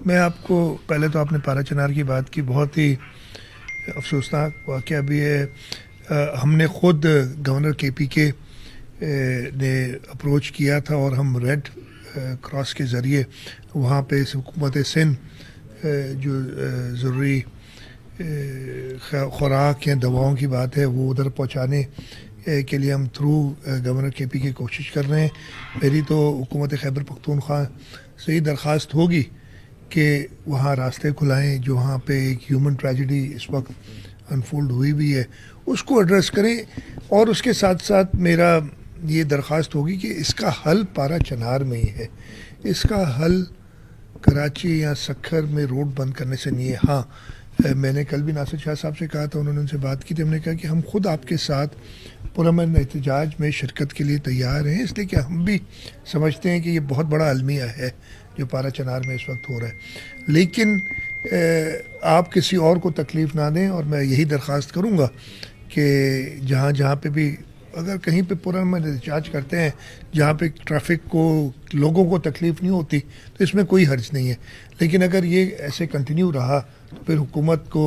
میں آپ کو پہلے تو آپ نے پارا چنار کی بات کی، بہت ہی افسوسناک واقعہ بھی ہے. ہم نے خود گورنر کے پی کے نے اپروچ کیا تھا اور ہم ریڈ کراس کے ذریعے وہاں پہ حکومت سندھ جو ضروری خوراک یا دواؤں کی بات ہے وہ ادھر پہنچانے کے لیے ہم تھرو گورنر کے پی کے کوشش کر رہے ہیں. میری تو حکومت خیبر پختونخوا سے ہی درخواست ہوگی کہ وہاں راستے کھلائیں. جو وہاں پہ ایک ہیومن ٹریجڈی اس وقت انفولڈ ہوئی بھی ہے اس کو ایڈریس کریں، اور اس کے ساتھ ساتھ میرا یہ درخواست ہوگی کہ اس کا حل پارا چنار میں ہی ہے. اس کا حل کراچی یا سکھر میں روڈ بند کرنے سے نہیں ہے. ہاں میں نے کل بھی ناصر شاہ صاحب سے کہا تھا، انہوں نے ان سے بات کی تھی. ہم نے کہا کہ ہم خود آپ کے ساتھ پرامن احتجاج میں شرکت کے لیے تیار ہیں، اس لیے کہ ہم بھی سمجھتے ہیں کہ یہ بہت بڑا المیہ ہے جو پارا چنار میں اس وقت ہو رہا ہے. لیکن آپ کسی اور کو تکلیف نہ دیں، اور میں یہی درخواست کروں گا کہ جہاں پہ بھی اگر کہیں پہ پرامن احتجاج کرتے ہیں جہاں پہ ٹریفک کو لوگوں کو تکلیف نہیں ہوتی تو اس میں کوئی حرج نہیں ہے. لیکن اگر یہ ایسے کنٹینیو رہا تو پھر حکومت کو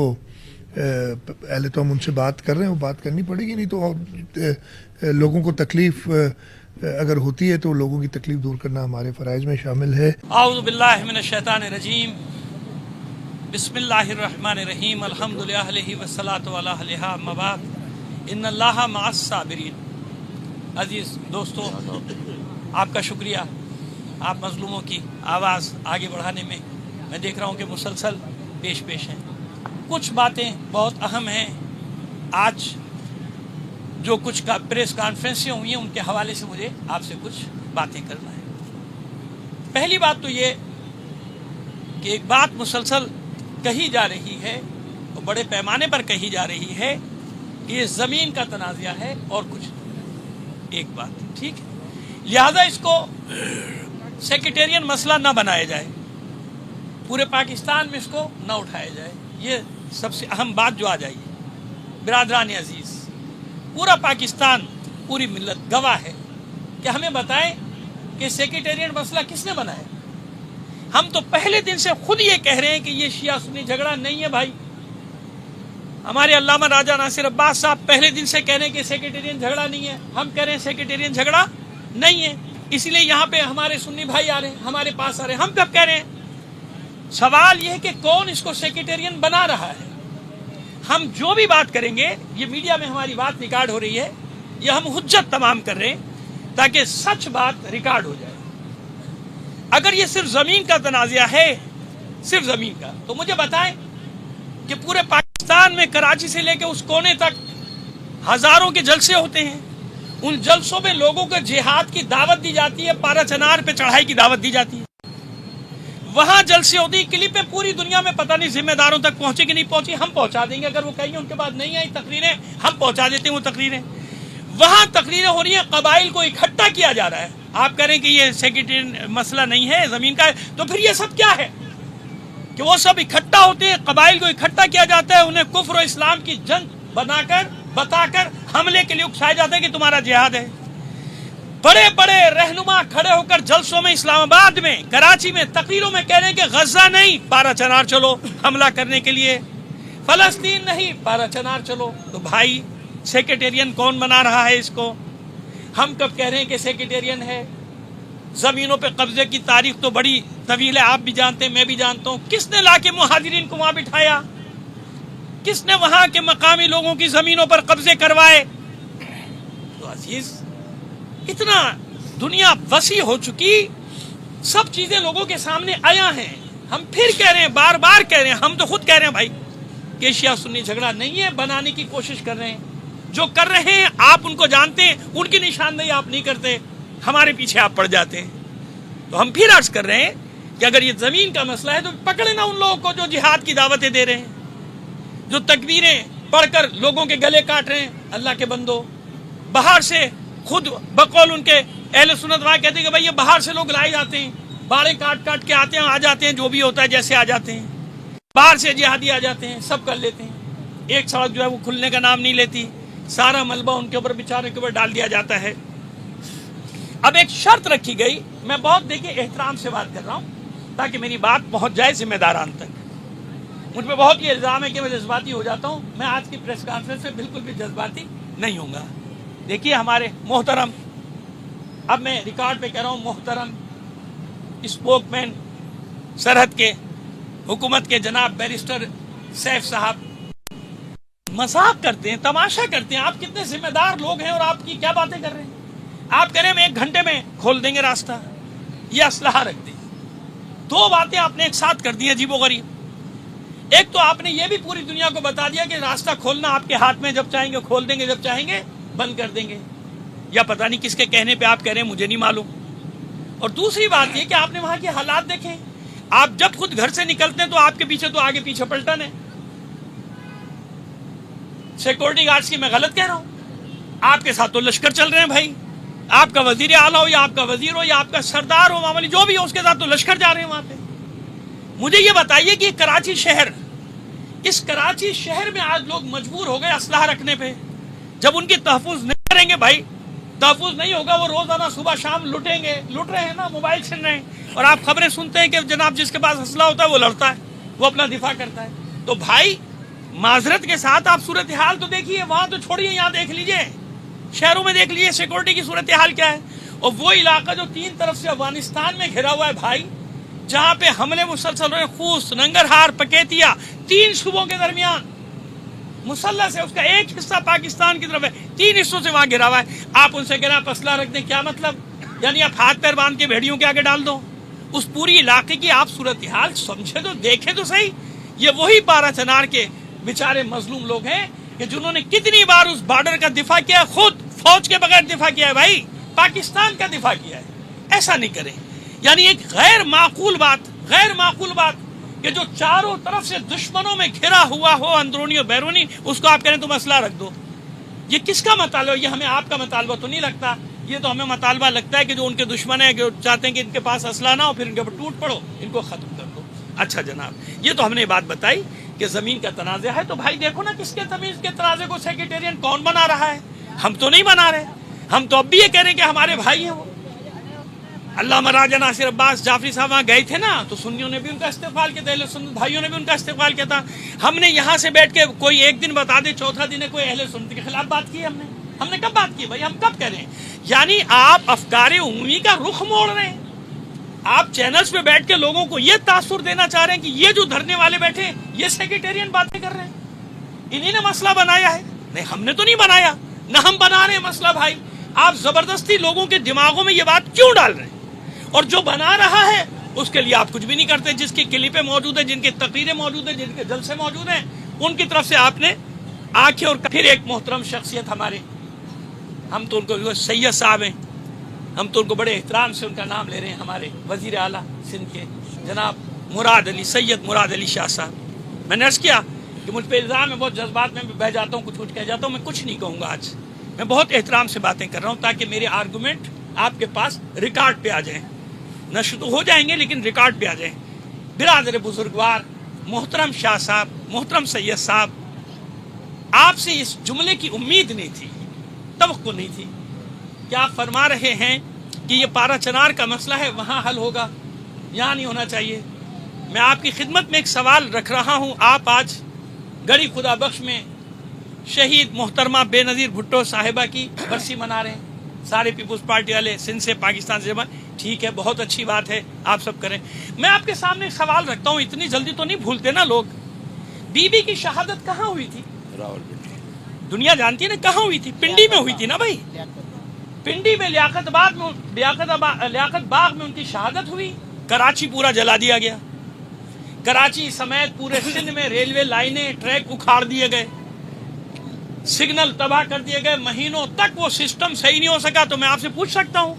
پہلے تو ہم ان سے بات کر رہے ہیں، وہ بات کرنی پڑے گی، نہیں تو لوگوں کو تکلیف اگر ہوتی ہے تو لوگوں کی تکلیف دور کرنا ہمارے فرائض میں شامل ہے. اعوذ باللہ من الشیطان الرجیم، بسم اللہ الرحمن الرحیم، الحمدللہ علیہ والصلاۃ علی اہلھا، اما بعد، ان اللہ مع الصابرین. عزیز دوستو، آپ کا شکریہ. آپ مظلوموں کی آواز آگے بڑھانے میں میں دیکھ رہا ہوں کہ مسلسل پیش ہیں. کچھ باتیں بہت اہم ہیں. آج جو کچھ پریس کانفرنسیں ہوئی ہیں ان کے حوالے سے مجھے آپ سے کچھ باتیں کرنا ہے. پہلی بات تو یہ کہ ایک بات مسلسل کہی جا رہی ہے اور بڑے پیمانے پر کہی جا رہی ہے کہ یہ زمین کا تنازعہ ہے اور کچھ ایک بات ٹھیک ہے، لہذا اس کو سیکریٹیرین مسئلہ نہ بنایا جائے، پورے پاکستان میں اس کو نہ اٹھایا جائے. یہ سب سے اہم بات جو آ جائیے. برادران عزیز، پورا پاکستان، پوری ملت گواہ ہے کہ ہمیں بتائیں کہ سیکریٹیرین مسئلہ کس نے بنایا. ہم تو پہلے دن سے خود یہ کہہ رہے ہیں کہ یہ شیعہ سنی جھگڑا نہیں ہے بھائی. ہمارے علامہ راجہ ناصر عباس صاحب پہلے دن سے کہہ رہے ہیں کہ سیکریٹیرین جھگڑا نہیں ہے. ہم کہہ رہے ہیں سیکریٹیرین جھگڑا نہیں ہے، اس لیے یہاں پہ ہمارے سنی بھائی آ رہے ہیں، ہمارے پاس آ رہے ہیں. ہم کب کہہ رہے ہیں؟ سوال یہ ہے کہ کون اس کو سیکریٹیرین بنا رہا ہے. ہم جو بھی بات کریں گے، یہ میڈیا میں ہماری بات ریکارڈ ہو رہی ہے، یہ ہم حجت تمام کر رہے ہیں تاکہ سچ بات ریکارڈ ہو جائے. اگر یہ صرف زمین کا تنازعہ ہے، صرف زمین کا، تو مجھے بتائیں کہ پورے پاکستان میں کراچی سے لے کے اس کونے تک ہزاروں کے جلسے ہوتے ہیں. ان جلسوں میں لوگوں کو جہاد کی دعوت دی جاتی ہے، پارا چنار پہ چڑھائی کی دعوت دی جاتی ہے. وہاں جلسے ہوتی، کلپیں پوری دنیا میں پتہ نہیں ذمہ داروں تک پہنچے کہ نہیں پہنچی. ہم پہنچا دیں گے، اگر وہ کہیں گے ان کے بعد نہیں آئی تقریریں، ہم پہنچا دیتے ہیں وہ تقریریں. وہاں تقریریں ہو رہی ہیں، قبائل کو اکٹھا کیا جا رہا ہے. آپ کہہ رہے ہیں کہ یہ سیکریٹری مسئلہ نہیں ہے، زمین کا ہے، تو پھر یہ سب کیا ہے کہ وہ سب اکٹھا ہوتے ہیں، قبائل کو اکٹھا کیا جاتا ہے، انہیں کفر و اسلام کی جنگ بتا کر حملے کے لیے اکسایا جاتا ہے کہ تمہارا جہاد ہے. بڑے بڑے رہنما کھڑے ہو کر جلسوں میں، اسلام آباد میں، کراچی میں، تقریروں میں کہہ رہے ہیں کہ غزہ نہیں، پارا چنار چلو حملہ کرنے کے لیے، فلسطین نہیں، پارا چنار چلو. تو بھائی سیکریٹیرین کون بنا رہا ہے اس کو؟ ہم کب کہہ رہے ہیں کہ سیکریٹیرین ہے؟ زمینوں پہ قبضے کی تاریخ تو بڑی طویل ہے، آپ بھی جانتے ہیں، میں بھی جانتا ہوں. کس نے لا کے مہاجرین کو وہاں بٹھایا؟ کس نے وہاں کے مقامی لوگوں کی زمینوں پر قبضے کروائے؟ تو عزیز، اتنا دنیا وسیع ہو چکی، سب چیزیں لوگوں کے سامنے آیا ہیں. ہم پھر کہہ رہے ہیں، بار بار کہہ رہے ہیں، ہم تو خود کہہ رہے ہیں بھائی کہ شیعہ سنی جھگڑا نہیں ہے، بنانے کی کوشش کر رہے ہیں. جو کر رہے ہیں آپ ان کو جانتے ہیں، ان کی نشاندہی آپ نہیں کرتے، ہمارے پیچھے آپ پڑ جاتے ہیں. تو ہم پھر عرض کر رہے ہیں کہ اگر یہ زمین کا مسئلہ ہے تو پکڑے نا ان لوگوں کو جو جہاد کی دعوتیں دے رہے ہیں، جو تکبیریں پڑھ کر لوگوں کے گلے کاٹ رہے ہیں. اللہ کے بندو، باہر سے خود بقول ان کے اہل سنت وہاں کہتے ہیں کہ بھائی یہ باہر سے لوگ لائے جاتے ہیں، باڑے کاٹ کے آتے ہیں، آ جاتے ہیں، جو بھی ہوتا ہے جیسے آ جاتے ہیں، باہر سے جہادی آ جاتے ہیں، سب کر لیتے ہیں. ایک سڑک جو ہے وہ کھلنے کا نام نہیں لیتی، سارا ملبہ ان کے اوپر، بیچارے کے اوپر ڈال دیا جاتا ہے. اب ایک شرط رکھی گئی، میں بہت دیکھیے احترام سے بات کر رہا ہوں، تاکہ میری بات پہنچ جائے ذمہ داران تک. مجھ پہ بہت یہ الزام ہے کہ میں جذباتی ہو جاتا ہوں. میں آج کی پریس کانفرنس میں بالکل بھی جذباتی نہیں ہوں گا. دیکھیے ہمارے محترم، اب میں ریکارڈ پہ کہہ رہا ہوں، محترم اسپوک مین سرحد کے حکومت کے جناب بیرسٹر سیف صاحب مذاق کرتے ہیں، تماشا کرتے ہیں. آپ کتنے ذمہ دار لوگ ہیں اور آپ کی کیا باتیں کر رہے ہیں. آپ کہہ رہے ہیں ہم 1 گھنٹے میں کھول دیں گے راستہ، یہ اسلحہ رکھ دیں. 2 باتیں آپ نے ایک ساتھ کر دی عجیب و غریب. ایک تو آپ نے یہ بھی پوری دنیا کو بتا دیا کہ راستہ کھولنا آپ کے ہاتھ میں، جب چاہیں گے کھول دیں گے، جب چاہیں گے بند کر دیں گے. یا پتہ نہیں کس کے کہنے پہ آپ کہہ رہے ہیں، مجھے نہیں معلوم. اور دوسری بات یہ کہ آپ نے وہاں کے حالات دیکھیں. آپ جب خود گھر سے نکلتے ہیں تو آپ کے پیچھے تو آگے پیچھے پلٹن ہے. سیکورٹی گارڈز کی میں غلط کہہ رہا ہوں؟ آپ کے ساتھ تو لشکر چل رہے ہیں بھائی. آپ کا وزیر اعلیٰ ہو یا آپ کا وزیر ہو یا آپ کا سردار ہو، معاملے جو بھی ہو، اس کے ساتھ تو لشکر جا رہے ہیں وہاں پہ. مجھے یہ بتائیے کہ کراچی شہر، اس کراچی شہر میں آج لوگ مجبور ہو گئے اسلحہ رکھنے پہ. جب ان کی تحفظ نہیں کریں گے بھائی، تحفظ نہیں ہوگا، وہ روزانہ صبح شام لوٹیں گے. لوٹ رہے ہیں نا، موبائل چھین رہے ہیں. اور آپ خبریں سنتے ہیں کہ جناب جس کے پاس اسلحہ ہوتا ہے وہ لڑتا ہے، وہ اپنا دفاع کرتا ہے. تو بھائی معذرت کے ساتھ آپ صورتحال تو دیکھیے. وہاں تو چھوڑیے، یہاں دیکھ لیجئے، شہروں میں دیکھ لیجئے سیکورٹی کی صورتحال کیا ہے. اور وہ علاقہ جو 3 طرف سے افغانستان میں گھرا ہوا ہے بھائی، جہاں پہ حملے مسلسل رہے، خوست، ننگرہار، پکیتیا، 3 صوبوں کے درمیان مسلح ہے. اس کا ایک حصہ پاکستان کی طرف ہے، 3 حصوں سے وہاں گھرا ہوا ہے. آپ ان سے کہہ رہے ہیں اسلحہ رکھ دیں، کیا مطلب؟ یعنی آپ ہاتھ پیر باندھ کے بھیڑیوں کے آگے ڈال دو. اس پوری علاقے کی آپ صورتحال سمجھے تو دیکھیں تو صحیح. یہ وہی 12 چنار کے بیچارے مظلوم لوگ ہیں کہ جنہوں نے کتنی بار اس بارڈر کا دفاع کیا ہے، خود فوج کے بغیر دفاع کیا ہے بھائی، پاکستان کا دفاع کیا ہے. ایسا نہیں کریں. یعنی ایک غیر معقول بات کہ جو چاروں طرف سے دشمنوں میں گھرا ہوا ہو، اندرونی اور بیرونی، اس کو آپ کہہ رہے ہیں تم اسلحہ رکھ دو. یہ کس کا مطالبہ؟ یہ ہمیں آپ کا مطالبہ تو نہیں لگتا. یہ تو ہمیں مطالبہ لگتا ہے کہ جو ان کے دشمن ہیں، جو چاہتے ہیں کہ ان کے پاس اسلحہ نہ ہو، پھر ان کے اوپر ٹوٹ پڑو، ان کو ختم کر دو. اچھا جناب، یہ تو ہم نے بات بتائی کہ زمین کا تنازع ہے. تو بھائی دیکھو نا کس کے تمیز کے تنازع کو سیکریٹریٹ کون بنا رہا ہے. ہم تو نہیں بنا رہے. ہم تو اب بھی یہ کہہ رہے ہیں کہ ہمارے بھائی ہیں. وہ علامہ راجہ ناصر عباس جعفری صاحب وہاں گئے تھے نا، تو سنیوں نے بھی ان کا استقبال کیا تھا، اہل سنت بھائیوں نے بھی ان کا استقبال کیا تھا. ہم نے یہاں سے بیٹھ کے کوئی ایک دن بتا دے، چوتھا دن ہے کوئی اہل سنت کے خلاف بات کی. ہم نے کب بات کی بھائی؟ ہم کب کہہ رہے ہیں؟ یعنی آپ افکار عمومی کا رخ موڑ رہے ہیں. آپ چینلز پہ بیٹھ کے لوگوں کو یہ تاثر دینا چاہ رہے ہیں کہ یہ جو دھرنے والے بیٹھے ہیں یہ سیکریٹریٹ باتیں کر رہے ہیں، انہی نے مسئلہ بنایا ہے. نہیں، ہم نے تو نہیں بنایا، نہ ہم بنا رہے ہیں مسئلہ. بھائی آپ زبردستی لوگوں کے دماغوں میں یہ بات کیوں ڈال رہے ہیں؟ اور جو بنا رہا ہے اس کے لیے آپ کچھ بھی نہیں کرتے. جس کی کلپیں موجود ہیں، جن کی تقریریں موجود ہیں، جن کے جلسے موجود ہیں، ان کی طرف سے آپ نے آنکھیں. اور پھر ایک محترم شخصیت ہمارے، ہم تو ان کو سید صاحب ہیں، ہم تو ان کو بڑے احترام سے ان کا نام لے رہے ہیں، ہمارے وزیر اعلیٰ سندھ کے جناب مراد علی، سید مراد علی شاہ صاحب. میں نے عرض کیا کہ مجھ پہ الزام ہے، بہت جذبات میں بہ جاتا ہوں، کچھ کہہ جاتا ہوں. میں کچھ نہیں کہوں گا آج. میں بہت احترام سے باتیں کر رہا ہوں تاکہ میرے آرگومنٹ آپ کے پاس ریکارڈ پہ آ جائیں. نشر تو ہو جائیں گے لیکن ریکارڈ پہ آ جائیں. برادر بزرگوار، محترم شاہ صاحب، محترم سید صاحب، آپ سے اس جملے کی امید نہیں تھی، توقع نہیں تھی کہ آپ فرما رہے ہیں کہ یہ 12 چنار کا مسئلہ ہے وہاں حل ہوگا، یہاں نہیں ہونا چاہیے. میں آپ کی خدمت میں ایک سوال رکھ رہا ہوں. آپ آج گڑی خدا بخش میں شہید محترمہ بے نظیر بھٹو صاحبہ کی برسی منا رہے ہیں. سارے پیپلز پارٹی والے سندھ سے، پاکستان سے. ٹھیک ہے، بہت اچھی بات ہے، آپ سب کریں. میں آپ کے سامنے ایک سوال رکھتا ہوں، اتنی جلدی تو نہیں بھولتے نا لوگ. بی بی کی شہادت کہاں ہوئی تھی؟ دنیا جانتی ہے نا کہاں ہوئی تھی. پنڈی میں ہوئی تھی نا بھائی. پنڈی میں لیاقت باغ میں ان کی شہادت ہوئی. کراچی پورا جلا دیا گیا. کراچی سمیت پورے سندھ میں ریلوے لائنیں، ٹریک اکھاڑ دیے گئے، سگنل تباہ کر دیے گئے. مہینوں تک وہ سسٹم صحیح نہیں ہو سکا. تو میں آپ سے پوچھ سکتا ہوں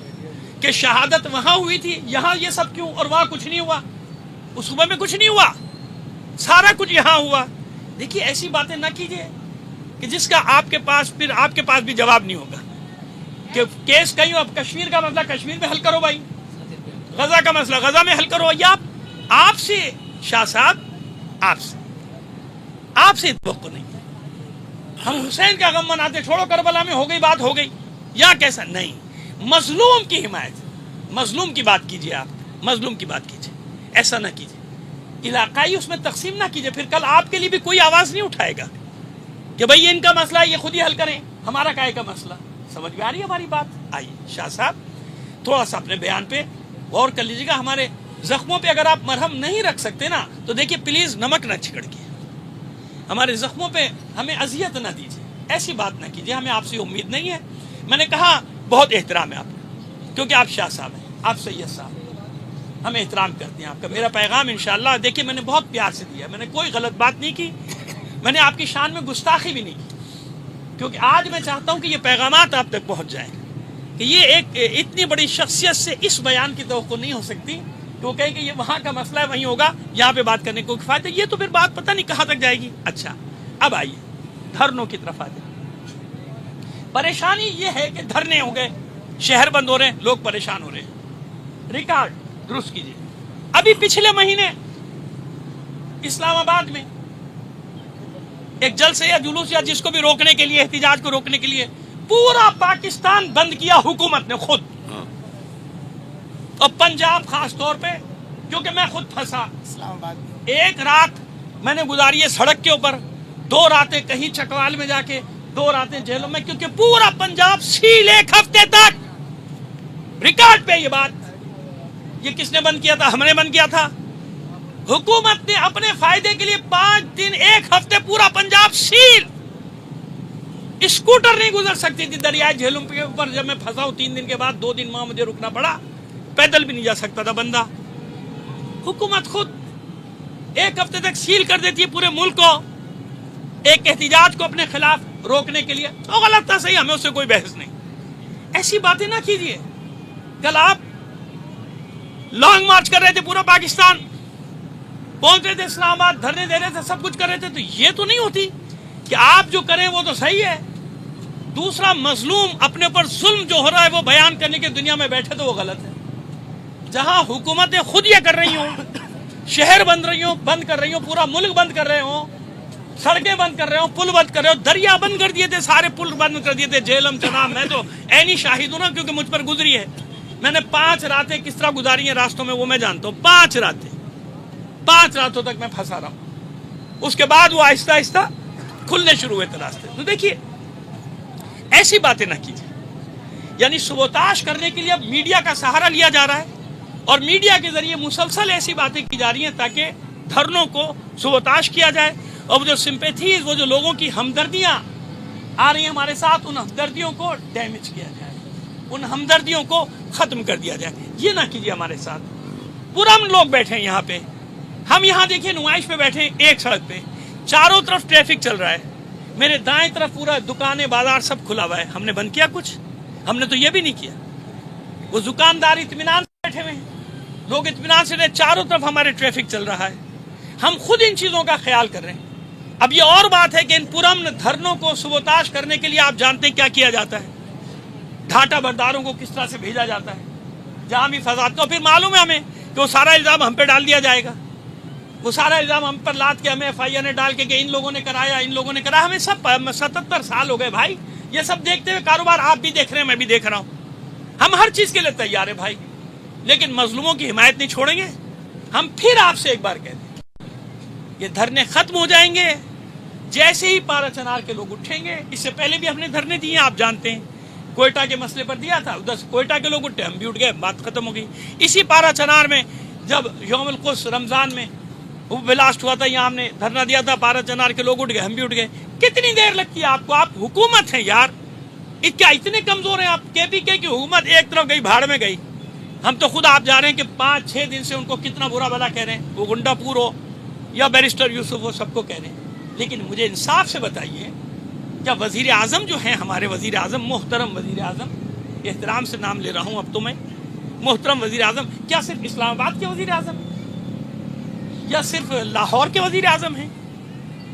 کہ شہادت وہاں ہوئی تھی، یہاں یہ سب کیوں؟ اور وہاں کچھ نہیں ہوا، اس صوبے میں کچھ نہیں ہوا، سارا کچھ یہاں ہوا. دیکھیے ایسی باتیں نہ کیجیے کہ جس کا آپ کے پاس بھی جواب نہیں ہوگا. کہ کیس کہیں اب کشمیر کا مسئلہ کشمیر میں حل کرو بھائی، غزہ کا مسئلہ غزہ میں حل کرو. یا آپ سے شاہ صاحب، آپ سے توقع نہیں. ہم حسین کا غم مناتے، چھوڑو کربلا میں ہو گئی بات، ہو گئی. یا کیسا نہیں، مظلوم کی حمایت، مظلوم کی بات کیجیے. آپ مظلوم کی بات کیجیے. ایسا نہ کیجیے، علاقائی اس میں تقسیم نہ کیجیے، پھر کل آپ کے لیے بھی کوئی آواز نہیں اٹھائے گا کہ بھئی یہ ان کا مسئلہ ہے، یہ خود ہی حل کریں، ہمارا کائے کا مسئلہ۔ سمجھ میں آ رہی ہے ہماری بات؟ آئیے شاہ صاحب تھوڑا سا اپنے بیان پہ غور کر لیجیے گا۔ ہمارے زخموں پہ اگر آپ مرہم نہیں رکھ سکتے نا تو دیکھیے پلیز نمک نہ چھڑکیے، ہمارے زخموں پہ ہمیں اذیت نہ دیجیے، ایسی بات نہ کیجیے، ہمیں آپ سے امید نہیں ہے۔ میں نے کہا بہت احترام ہے آپ کا، کیونکہ آپ شاہ صاحب ہیں، آپ سید صاحب ہیں، ہم احترام کرتے ہیں آپ کا۔ میرا پیغام انشاءاللہ دیکھیے میں نے بہت پیار سے دیا، میں نے کوئی غلط بات نہیں کی، میں نے آپ کی شان میں گستاخی بھی نہیں کی، کیونکہ آج میں چاہتا ہوں کہ یہ پیغامات آپ تک پہنچ جائیں کہ یہ ایک اتنی بڑی شخصیت سے اس بیان کی توقع نہیں ہو سکتی کہ وہ کہیں کہ یہ وہاں کا مسئلہ ہے وہیں ہوگا، یہاں پہ بات کرنے کو کفایت ہے، یہ تو پھر بات پتہ نہیں کہاں تک جائے گی۔ اچھا اب آئیے دھرنوں کی طرف آتے ہیں۔ پریشانی یہ ہے کہ دھرنے ہو گئے، شہر بند ہو رہے ہیں، لوگ پریشان ہو رہے ہیں۔ ریکارڈ درست کیجیے، ابھی پچھلے مہینے اسلام آباد میں ایک جلسے یا جلوس یا جس کو بھی روکنے کے لیے، احتجاج کو روکنے کے لیے پورا پاکستان بند کیا حکومت نے خود، اور پنجاب خاص طور پہ، کیونکہ میں خود پھنسا اسلام آباد میں۔ ایک رات میں نے گزاری ہے سڑک کے اوپر، 2 راتیں کہیں چکوال میں جا کے، 2 راتیں جیلوں میں، کیونکہ پورا پنجاب سیل 1 ہفتے تک۔ ریکارڈ پہ یہ بات، یہ کس نے بند کیا تھا؟ ہم نے بند کیا تھا۔ حکومت نے اپنے فائدے کے لیے 5 دن 1 ہفتے پورا پنجاب سیل۔ اسکوٹر نہیں گزر سکتی تھی دریائے جہلم کے اوپر۔ جب میں پھنسا ہوں 3 دن کے بعد 2 دن وہاں مجھے رکنا پڑا، پیدل بھی نہیں جا سکتا تھا بندہ۔ حکومت خود 1 ہفتے تک سیل کر دیتی ہے پورے ملک کو ایک احتجاج کو اپنے خلاف روکنے کے لیے، تو غلط تھا، صحیح، ہمیں اس سے کوئی بحث نہیں۔ ایسی باتیں نہ کیجیے۔ کل آپ لانگ مارچ کر رہے تھے، پورا پاکستان پہنچ رہے تھے اسلام آباد، دھرنے دے رہے تھے، سب کچھ کر رہے تھے، تو یہ تو نہیں ہوتی کہ آپ جو کریں وہ تو صحیح ہے، دوسرا مظلوم اپنے اوپر ظلم جو ہو رہا ہے وہ بیان کرنے کی دنیا میں بیٹھے تو وہ غلط ہے۔ جہاں حکومتیں خود یہ کر رہی ہوں، شہر بند کر رہی ہوں، پورا ملک بند کر رہے ہوں، سڑکیں بند کر رہے ہوں، پل بند کر رہے ہوں، دریا بند کر دیے تھے، سارے پل بند کر دیے تھے، جہلم چناب، میں تو عینی شاہد ہوں نا، کیونکہ مجھ پر گزری ہے۔ میں نے 5 راتیں کس طرح گزاری ہیں راستوں میں وہ میں جانتا ہوں، 5 راتوں تک میں پھنسا رہا ہوں۔ اس کے بعد وہ آہستہ آہستہ کھلنے شروع ہوئے تھے راستے۔ تو دیکھیے ایسی باتیں نہ کیجیے، یعنی سبوتاش کرنے کے لیے اب میڈیا کا سہارا لیا جا رہا ہے، اور میڈیا کے ذریعے مسلسل ایسی باتیں کی جا رہی ہیں تاکہ دھرنوں کو سبوتاش کیا جائے، اور جو سمپیتھیز، وہ جو لوگوں کی ہمدردیاں آ رہی ہیں ہمارے ساتھ، ان ہمدردیوں کو ڈیمیج کیا جائے، ان ہمدردیوں کو ختم کر دیا جائے۔ یہ نہ کیجیے ہمارے ساتھ۔ پورا لوگ بیٹھے ہیں یہاں پہ، ہم یہاں دیکھیں نمائش پہ بیٹھے ہیں، ایک سڑک پہ چاروں طرف ٹریفک چل رہا ہے، میرے دائیں طرف پورا دکانیں بازار سب کھلا ہوا ہے، ہم نے بند کیا کچھ؟ ہم نے تو یہ بھی نہیں کیا۔ وہ دکاندار اطمینان سے بیٹھے ہوئے ہیں، لوگ اطمینان سے رہے، چاروں طرف ہمارے ٹریفک چل رہا ہے، ہم خود ان چیزوں کا خیال کر رہے ہیں۔ اب یہ اور بات ہے کہ ان پرامن دھرنوں کو سبوتاش کرنے کے لیے آپ جانتے ہیں کیا کیا جاتا ہے، ڈھاٹا برداروں کو کس طرح سے بھیجا جاتا ہے، جہاں بھی فساد کا، پھر معلوم ہے ہمیں کہ وہ سارا الزام ہم پہ ڈال دیا جائے گا، وہ سارا الزام ہم پر لاد کے ہمیں FIR ڈال کے کہ ان لوگوں نے کرایا، ان لوگوں نے کرایا۔ ہمیں سب 77 سال ہو گئے بھائی، یہ سب دیکھتے ہوئے کاروبار آپ بھی دیکھ رہے ہیں، میں بھی دیکھ رہا ہوں، ہم ہر چیز کے لیے تیار ہیں بھائی، لیکن مظلوموں کی حمایت نہیں چھوڑیں گے۔ ہم پھر آپ سے ایک بار کہتے ہیں، یہ دھرنے ختم ہو جائیں گے جیسے ہی پارا چنار کے لوگ اٹھیں گے۔ اس سے پہلے بھی ہم نے دھرنے دیے ہیں، آپ جانتے ہیں، کوئٹہ کے مسئلے پر دیا تھا، ادھر کوئٹہ کے لوگ اٹھے، ہم بھی اٹھ گئے، بات ختم ہو گئی۔ اسی پارا چنار میں جب یوم القدس رمضان میں وہ بلاسٹ ہوا تھا، یہاں ہم نے دھرنا دیا تھا، پارا چنار کے لوگ اٹھ گئے، ہم بھی اٹھ گئے۔ کتنی دیر لگتی ہے آپ کو؟ آپ حکومت ہیں یار، کیا اتنے کمزور ہیں آپ؟ KPK کی حکومت ایک طرف گئی، بھاڑ میں گئی، ہم تو خود آپ جا رہے ہیں کہ 5-6 دن سے ان کو کتنا برا بھلا کہہ رہے ہیں، وہ گنڈا پور ہو یا بیرسٹر یوسف ہو، سب کو کہہ رہے ہیں۔ لیکن مجھے انصاف سے بتائیے، کیا وزیر اعظم جو ہیں ہمارے وزیر اعظم، محترم وزیر اعظم، احترام سے نام لے رہا ہوں اب تو میں، محترم وزیر اعظم، کیا صرف اسلام آباد کے وزیر اعظم یا صرف لاہور کے وزیر اعظم ہیں؟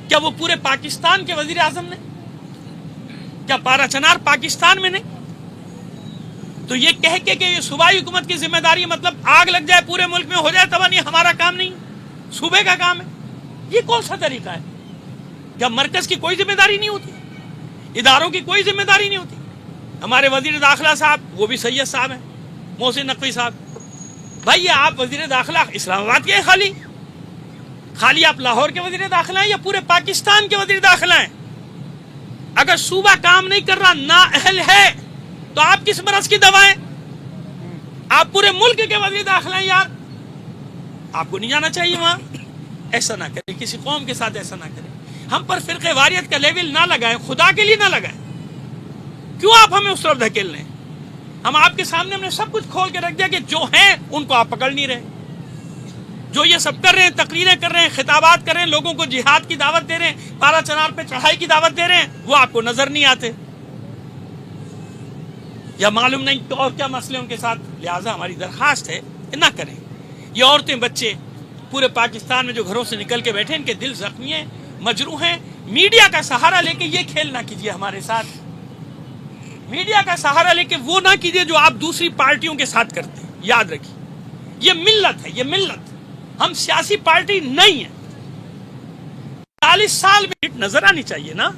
کیا وہ پورے پاکستان کے وزیر اعظم نے؟ کیا پارا چنار پاکستان میں نہیں؟ تو یہ کہہ کے کہ یہ صوبائی حکومت کی ذمہ داری، مطلب آگ لگ جائے پورے ملک میں ہو جائے تباہ، یہ ہمارا کام نہیں، صوبے کا کام ہے، یہ کون سا طریقہ ہے؟ کیا مرکز کی کوئی ذمہ داری نہیں ہوتی؟ اداروں کی کوئی ذمہ داری نہیں ہوتی؟ ہمارے وزیر داخلہ صاحب، وہ بھی سید صاحب ہیں، محسن نقوی صاحب، بھائی یہ آپ وزیر داخلہ اسلام آباد کے ہیں خالی آپ لاہور کے وزیر داخلہ ہیں یا پورے پاکستان کے وزیر داخلہ ہیں؟ اگر صوبہ کام نہیں کر رہا، نااہل ہے، تو آپ کس مرض کی دوائیں؟ آپ پورے ملک کے وزیر داخلہ ہیں یار، آپ کو نہیں جانا چاہیے وہاں؟ ایسا نہ کریں، کسی قوم کے ساتھ ایسا نہ کریں. ہم پر فرقہ واریت کا لیول نہ لگائیں، خدا کے لیے نہ لگائیں. کیوں آپ ہمیں اس طرف دھکیل رہے ہیں؟ ہم آپ کے سامنے ہم نے سب کچھ کھول کے رکھ دیا کہ جو ہیں ان کو آپ پکڑ نہیں رہے. جو یہ سب کر رہے ہیں، تقریریں کر رہے ہیں، خطابات کر رہے ہیں، لوگوں کو جہاد کی دعوت دے رہے ہیں، پارا چنار پہ چڑھائی کی دعوت دے رہے ہیں، وہ آپ کو نظر نہیں آتے یا معلوم نہیں کہ اور کیا مسئلے ان کے ساتھ. لہٰذا ہماری درخواست ہے کہ نہ کریں. یہ عورتیں بچے پورے پاکستان میں جو گھروں سے نکل کے بیٹھے، ان کے دل زخمی ہیں، مجروح ہیں. میڈیا کا سہارا لے کے یہ کھیل نہ کیجیے ہمارے ساتھ. میڈیا کا سہارا لے کے وہ نہ کیجیے جو آپ دوسری پارٹیوں کے ساتھ کرتے ہیں. یاد رکھیے، یہ ملت ہے، یہ ملت. ہم سیاسی پارٹی نہیں ہیں. 40 سال میں ریٹ نظر آنی چاہیے نا.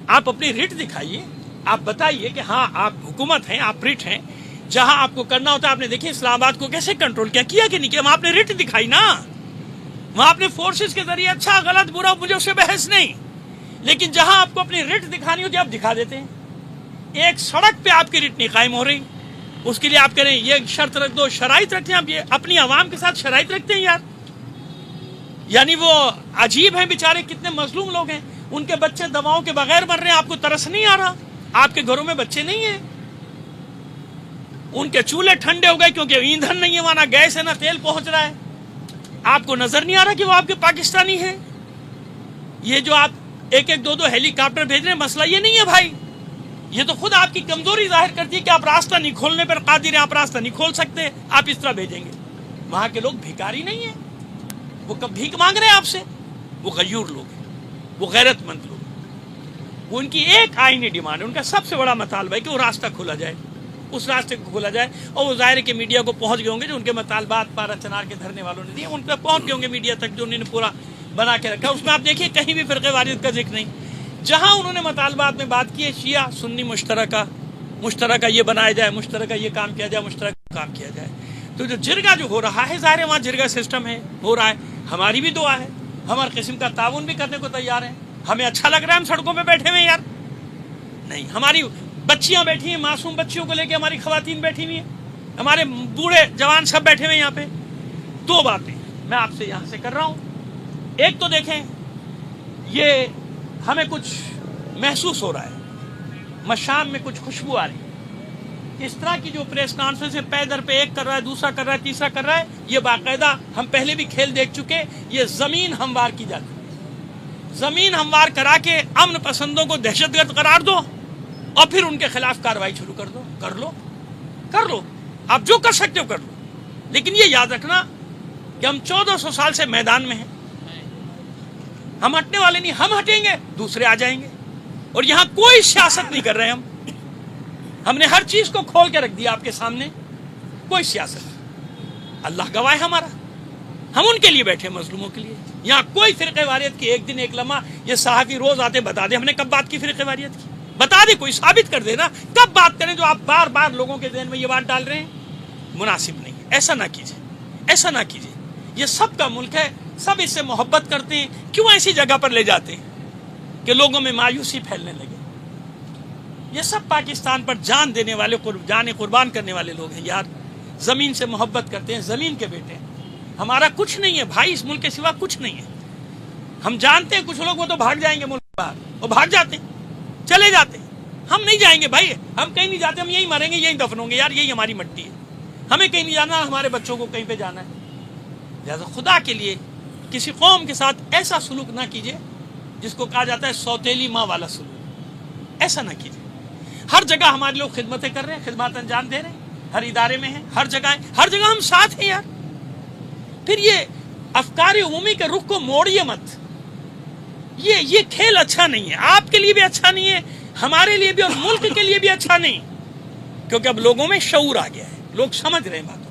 آپ اپنی ریٹ دکھائیے، آپ بتائیے کہ ہاں آپ حکومت ہیں، آپ ریٹ ہیں. جہاں آپ کو کرنا ہوتا ہے، آپ نے دیکھیں اسلام آباد کو کیسے کنٹرول کیا کہ نہیں کیا. وہاں آپ نے ریٹ دکھائی نا، وہاں آپ نے فورسز کے ذریعے اچھا غلط برا، مجھے اس سے بحث نہیں. لیکن جہاں آپ کو اپنی ریٹ دکھانی ہوتی ہے آپ دکھا دیتے ہیں. ایک سڑک پہ آپ کی ریٹ نہیں قائم ہو رہی، اس کے لیے آپ کہہ رہے ہیں یہ شرط رکھ دو، شرائط رکھتے ہیں. آپ یہ اپنی عوام کے ساتھ شرائط رکھتے ہیں یار. یعنی وہ عجیب ہیں بیچارے، کتنے مظلوم لوگ ہیں، ان کے بچے دواؤں کے بغیر مر رہے ہیں. آپ کو ترس نہیں آ رہا؟ آپ کے گھروں میں بچے نہیں ہیں، ان کے چولہے ٹھنڈے ہو گئے کیونکہ ایندھن نہیں ہے وہاں، نہ گیس ہے نہ تیل پہنچ رہا ہے. آپ کو نظر نہیں آ رہا کہ وہ آپ کے پاکستانی ہیں؟ یہ جو آپ ایک ایک دو دو ہیلی کاپٹر بھیج رہے ہیں، مسئلہ یہ نہیں ہے بھائی. یہ تو خود آپ کی کمزوری ظاہر کرتی ہے کہ آپ راستہ نہیں کھولنے پر قادر ہیں، آپ راستہ نہیں کھول سکتے، آپ اس طرح بھیجیں گے. وہاں کے لوگ بھیکاری نہیں ہیں، وہ کب بھیک مانگ رہے ہیں آپ سے. وہ غیور لوگ ہیں، وہ غیرت مند لوگ ہیں. وہ ان کی ایک آئینی ڈیمانڈ ہے، ان کا سب سے بڑا مطالبہ ہے کہ وہ راستہ کھولا جائے، اس راستے کو کھولا جائے. اور وہ ظاہر ہے کہ میڈیا کو پہنچ گئے ہوں گے جو ان کے مطالبات پارا چنار کے دھرنے والوں نے دیے، ان پہ پہنچ گئے ہوں گے میڈیا تک، جو انہوں نے پورا بنا کے رکھا. اس میں آپ دیکھیے کہیں بھی فرقہ واریت کا ذکر نہیں. جہاں انہوں نے مطالبات میں بات کی ہے شیعہ سنی مشترکہ یہ بنایا جائے، مشترکہ یہ کام کیا جائے، مشترکہ کام کیا جائے. تو جو جرگہ جو ہو رہا ہے، ظاہر ہے وہاں جرگہ سسٹم ہے، ہو رہا ہے. ہماری بھی دعا ہے، ہم ہر قسم کا تعاون بھی کرنے کو تیار ہیں. ہمیں اچھا لگ رہا ہے ہم سڑکوں پہ بیٹھے ہوئے یار؟ نہیں. ہماری بچیاں بیٹھی ہیں، معصوم بچیوں کو لے کے ہماری خواتین بیٹھی ہوئی ہیں، ہمارے بوڑھے جوان سب بیٹھے ہوئے ہیں یہاں پہ. دو باتیں میں آپ سے یہاں سے کر رہا ہوں. ایک تو دیکھیں، یہ ہمیں کچھ محسوس ہو رہا ہے، مشام میں کچھ خوشبو آ رہی ہے. اس طرح کی جو پریس کانفرنس ہے، پے در پہ ایک کر رہا ہے، دوسرا کر رہا ہے، تیسرا کر رہا ہے، یہ باقاعدہ ہم پہلے بھی کھیل دیکھ چکے. یہ زمین ہموار کی جاتی ہے. زمین ہموار کرا کے امن پسندوں کو دہشت گرد قرار دو اور پھر ان کے خلاف کارروائی شروع کر دو. کر لو آپ جو کر سکتے ہو کر لو. لیکن یہ یاد رکھنا کہ ہم 1400 سال سے میدان میں ہیں. ہم ہٹنے والے نہیں، ہم ہٹیں گے دوسرے آ جائیں گے. اور یہاں کوئی سیاست نہیں کر رہے ہم نے ہر چیز کو کھول کے رکھ دیا آپ کے سامنے. کوئی سیاست نہیں، اللہ گواہ ہے ہمارا. ہم ان کے لیے بیٹھے مظلوموں کے لیے. یہاں کوئی فرقہ واریت کی ایک دن ایک لمحہ یہ صحافی روز آتے بتا دے ہم نے کب بات کی فرقہ واریت کی. بتا دے، کوئی ثابت کر دے نا. کب بات کریں جو آپ بار بار لوگوں کے ذہن میں یہ بات ڈال رہے ہیں؟ مناسب نہیں. ایسا نہ کیجیے. یہ سب کا ملک ہے، سب اس سے محبت کرتے ہیں. کیوں ایسی جگہ پر لے جاتے ہیں کہ لوگوں میں مایوسی پھیلنے لگے؟ یہ سب پاکستان پر جان دینے والے، جان قربان کرنے والے لوگ ہیں یار. زمین سے محبت کرتے ہیں، زمین کے بیٹے ہیں. ہمارا کچھ نہیں ہے بھائی اس ملک کے سوا، کچھ نہیں ہے. ہم جانتے ہیں کچھ لوگ وہ تو بھاگ جائیں گے ملک باہر، وہ بھاگ جاتے ہیں، چلے جاتے ہیں. ہم نہیں جائیں گے بھائی، ہم کہیں نہیں جاتے. ہم یہیں مریں گے، یہیں دفن ہوں گے یار. یہی ہماری مٹی ہے. ہمیں کہیں نہیں جانا، ہمارے بچوں کو کہیں پہ جانا ہے. لہٰذا خدا کے لیے کسی قوم کے ساتھ ایسا سلوک نہ کیجیے جس کو کہا جاتا ہے سوتیلی ماں والا سلوک. ایسا نہ کیجیے. ہر جگہ ہمارے لوگ خدمتیں کر رہے ہیں، خدمات انجام دے رہے ہیں، ہر ادارے میں ہیں، ہر جگہ ہم ساتھ ہیں یار. پھر یہ افکار عمومی کے رخ کو موڑیے مت. یہ کھیل اچھا نہیں ہے، آپ کے لیے بھی اچھا نہیں ہے، ہمارے لیے بھی اور ملک کے لیے بھی اچھا نہیں. کیونکہ اب لوگوں میں شعور آ گیا ہے، لوگ سمجھ رہے ہیں باتوں.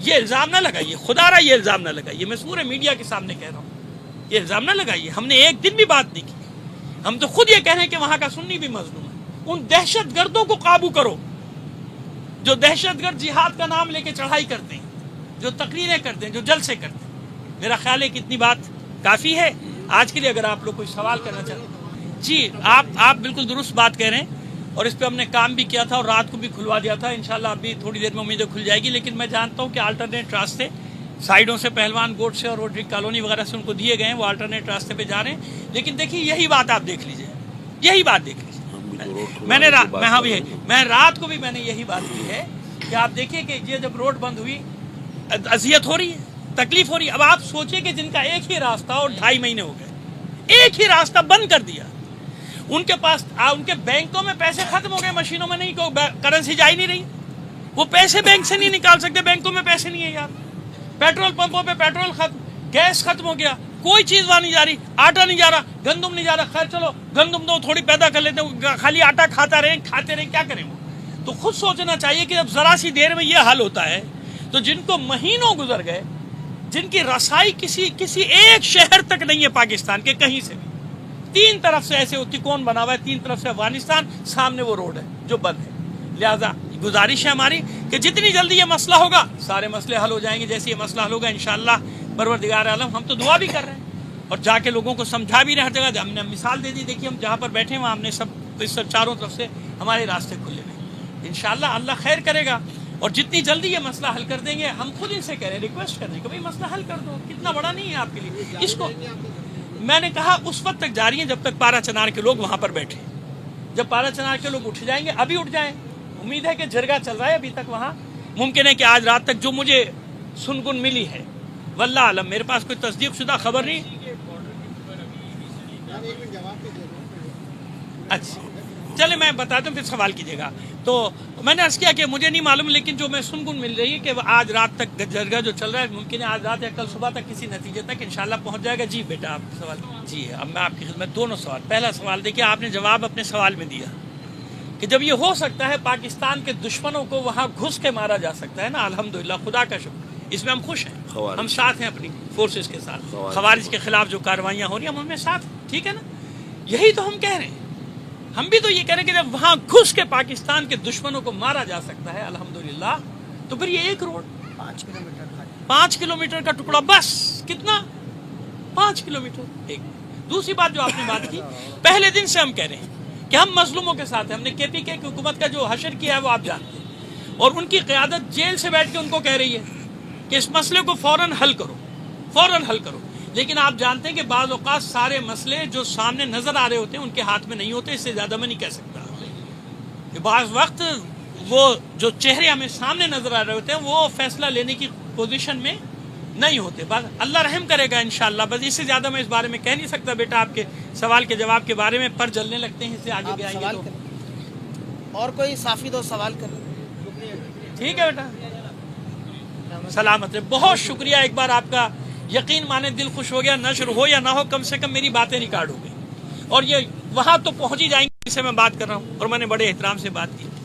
یہ الزام نہ لگائیے، خدا را یہ الزام نہ لگائیے. میں پورے میڈیا کے سامنے کہہ رہا ہوں، یہ الزام نہ لگائیے. ہم نے ایک دن بھی بات نہیں کی. ہم تو خود یہ کہہ رہے ہیں کہ وہاں کا سنی بھی مظلوم ہے. ان دہشت گردوں کو قابو کرو جو دہشت گرد جہاد کا نام لے کے چڑھائی کرتے ہیں. جو تقریریں کرتے ہیں, جو جلسے کرتے ہیں. میرا خیال ہے کہ اتنی بات کافی ہے آج کے لیے. اگر آپ لوگ کوئی سوال کرنا چاہتے ہیں. جی آپ بالکل درست بات کہہ رہے ہیں, اور اس پہ ہم نے کام بھی کیا تھا اور رات کو بھی کھلوا دیا تھا. انشاءاللہ ابھی تھوڑی دیر میں امید ہے کھل جائے گی. لیکن میں جانتا ہوں کہ آلٹرنیٹ راستے سائیڈوں سے پہلوان گوٹ سے اور روڈری کالونی وغیرہ سے ان کو دیے گئے ہیں, وہ آلٹرنیٹ راستے پہ جا رہے ہیں. لیکن دیکھیے یہی بات آپ دیکھ لیجئے, یہی بات دیکھ لیجئے. میں رات کو بھی میں نے یہی بات کی ہے کہ آپ دیکھیے کہ یہ جب روڈ بند ہوئی اذیت ہو رہی ہے, تکلیف ہو رہی ہے. اب آپ سوچیں کہ جن کا ایک ہی راستہ اور 2.5 مہینے ہو گئے, ایک ہی راستہ بند کر دیا, ان کے پاس ان کے بینکوں میں پیسے ختم ہو گئے, مشینوں میں نہیں, کرنسی جا ہی نہیں رہی, وہ پیسے بینک سے نہیں نکال سکتے, بینکوں میں پیسے نہیں ہے یار. پیٹرول پمپوں پہ پیٹرول ختم, گیس ختم ہو گیا, کوئی چیز وہاں نہیں جا رہی, آٹا نہیں جا رہا, گندم نہیں جا رہا. خیر چلو گندم تو تھوڑی پیدا کر لیتے ہیں, خالی آٹا کھاتے رہیں, کیا کریں وہ. تو خود سوچنا چاہیے کہ جب ذرا سی دیر میں یہ حل ہوتا ہے تو جن کو مہینوں گزر گئے, جن کی رسائی کسی ایک شہر تک نہیں ہے پاکستان کے کہیں سے بھی, 3 طرف سے ایسے تکون بنا ہوا ہے, 3 طرف سے افغانستان, سامنے وہ روڈ ہے جو بند ہے. لہذا گزارش ہے ہماری کہ جتنی جلدی یہ مسئلہ ہوگا سارے مسئلے حل ہو جائیں گے. جیسے یہ مسئلہ حل ہوگا انشاءاللہ پروردگار عالم, ہم تو دعا بھی کر رہے ہیں اور جا کے لوگوں کو سمجھا بھی رہے. ہر جگہ ہم نے مثال دے دی, دیکھیے ہم جہاں پر بیٹھے ہیں وہاں ہم نے سب چاروں طرف سے ہمارے راستے کھلے ہوئے. انشاءاللہ اللہ خیر کرے گا, اور جتنی جلدی یہ مسئلہ حل کر دیں گے, ہم خود ان سے کہہ رہے ہیں, ریکویسٹ کر رہے ہیں کہ بھائی مسئلہ حل کر دو, کتنا بڑا نہیں ہے آپ کے لیے. اس کو میں نے کہا اس وقت تک جاری ہیں جب تک پارا چنار کے لوگ وہاں پر بیٹھے. جب پارا چنار کے لوگ اٹھ جائیں گے, ابھی اٹھ جائیں, امید ہے کہ جرگہ چل رہا ہے ابھی تک وہاں, ممکن ہے کہ آج رات تک جو مجھے سنگن ملی ہے, واللہ عالم, میرے پاس کوئی تصدیق شدہ خبر نہیں. اچھا چلے میں بتاتا ہوں, پھر سوال کیجیے گا. تو میں نے عرض کیا کہ مجھے نہیں معلوم, لیکن جو میں سنگن مل رہی ہے کہ آج رات تک جرگہ جو چل رہا ہے, ممکن ہے آج رات یا کل صبح تک کسی نتیجے تک انشاءاللہ پہنچ جائے گا. جی بیٹا آپ سوال. جی اب میں آپ کی خدمت, دونوں سوال. پہلا سوال دیکھیے, آپ نے جواب اپنے سوال میں دیا کہ جب یہ ہو سکتا ہے پاکستان کے دشمنوں کو وہاں گھس کے مارا جا سکتا ہے نا, الحمدللہ, خدا کا شکر, اس میں ہم خوش ہیں, ہم ساتھ ہیں اپنی فورسز کے ساتھ. خوارج کے خلاف جو کاروائیاں ہو رہی ہیں ہم ان میں ساتھ, ٹھیک ہے نا. یہی تو ہم کہہ رہے ہیں, ہم بھی تو یہ کہہ رہے ہیں کہ جب وہاں گھس کے پاکستان کے دشمنوں کو مارا جا سکتا ہے الحمدللہ, تو پھر یہ ایک روڈ 5 کلومیٹر کا ٹکڑا, بس کتنا, 5 کلومیٹر. ایک دوسری بات جو آپ نے بات کی, پہلے دن سے ہم کہہ رہے ہیں کہ ہم مظلوموں کے ساتھ ہیں. ہم نے کے پی کے کی حکومت کا جو حشر کیا ہے وہ آپ جانتے ہیں, اور ان کی قیادت جیل سے بیٹھ کے ان کو کہہ رہی ہے کہ اس مسئلے کو فوراً حل کرو, فوراً حل کرو. لیکن آپ جانتے ہیں کہ بعض اوقات سارے مسئلے جو سامنے نظر آ رہے ہوتے ہیں ان کے ہاتھ میں نہیں ہوتے, اس سے زیادہ میں نہیں کہہ سکتا. کہ بعض وقت وہ جو چہرے ہمیں سامنے نظر آ رہے ہوتے ہیں وہ فیصلہ لینے کی پوزیشن میں نہیں ہوتے. بس اللہ رحم کرے گا انشاءاللہ, بس اس سے زیادہ میں اس بارے میں کہہ نہیں سکتا. بیٹا آپ کے سوال کے جواب کے بارے میں پر جلنے لگتے ہیں, اس سے آگے بھی آئیں گے تو. اور کوئی صافی دو سوال کر رہے, ٹھیک ہے بیٹا, سلامت رہے. بہت شکریہ ایک بار آپ کا, یقین مانے دل خوش ہو گیا. نشر ہو یا نہ ہو, کم سے کم میری باتیں ریکارڈ ہو گئی, اور یہ وہاں تو پہنچ ہی جائیں گے جس سے میں بات کر رہا ہوں, اور میں نے بڑے احترام سے بات کی.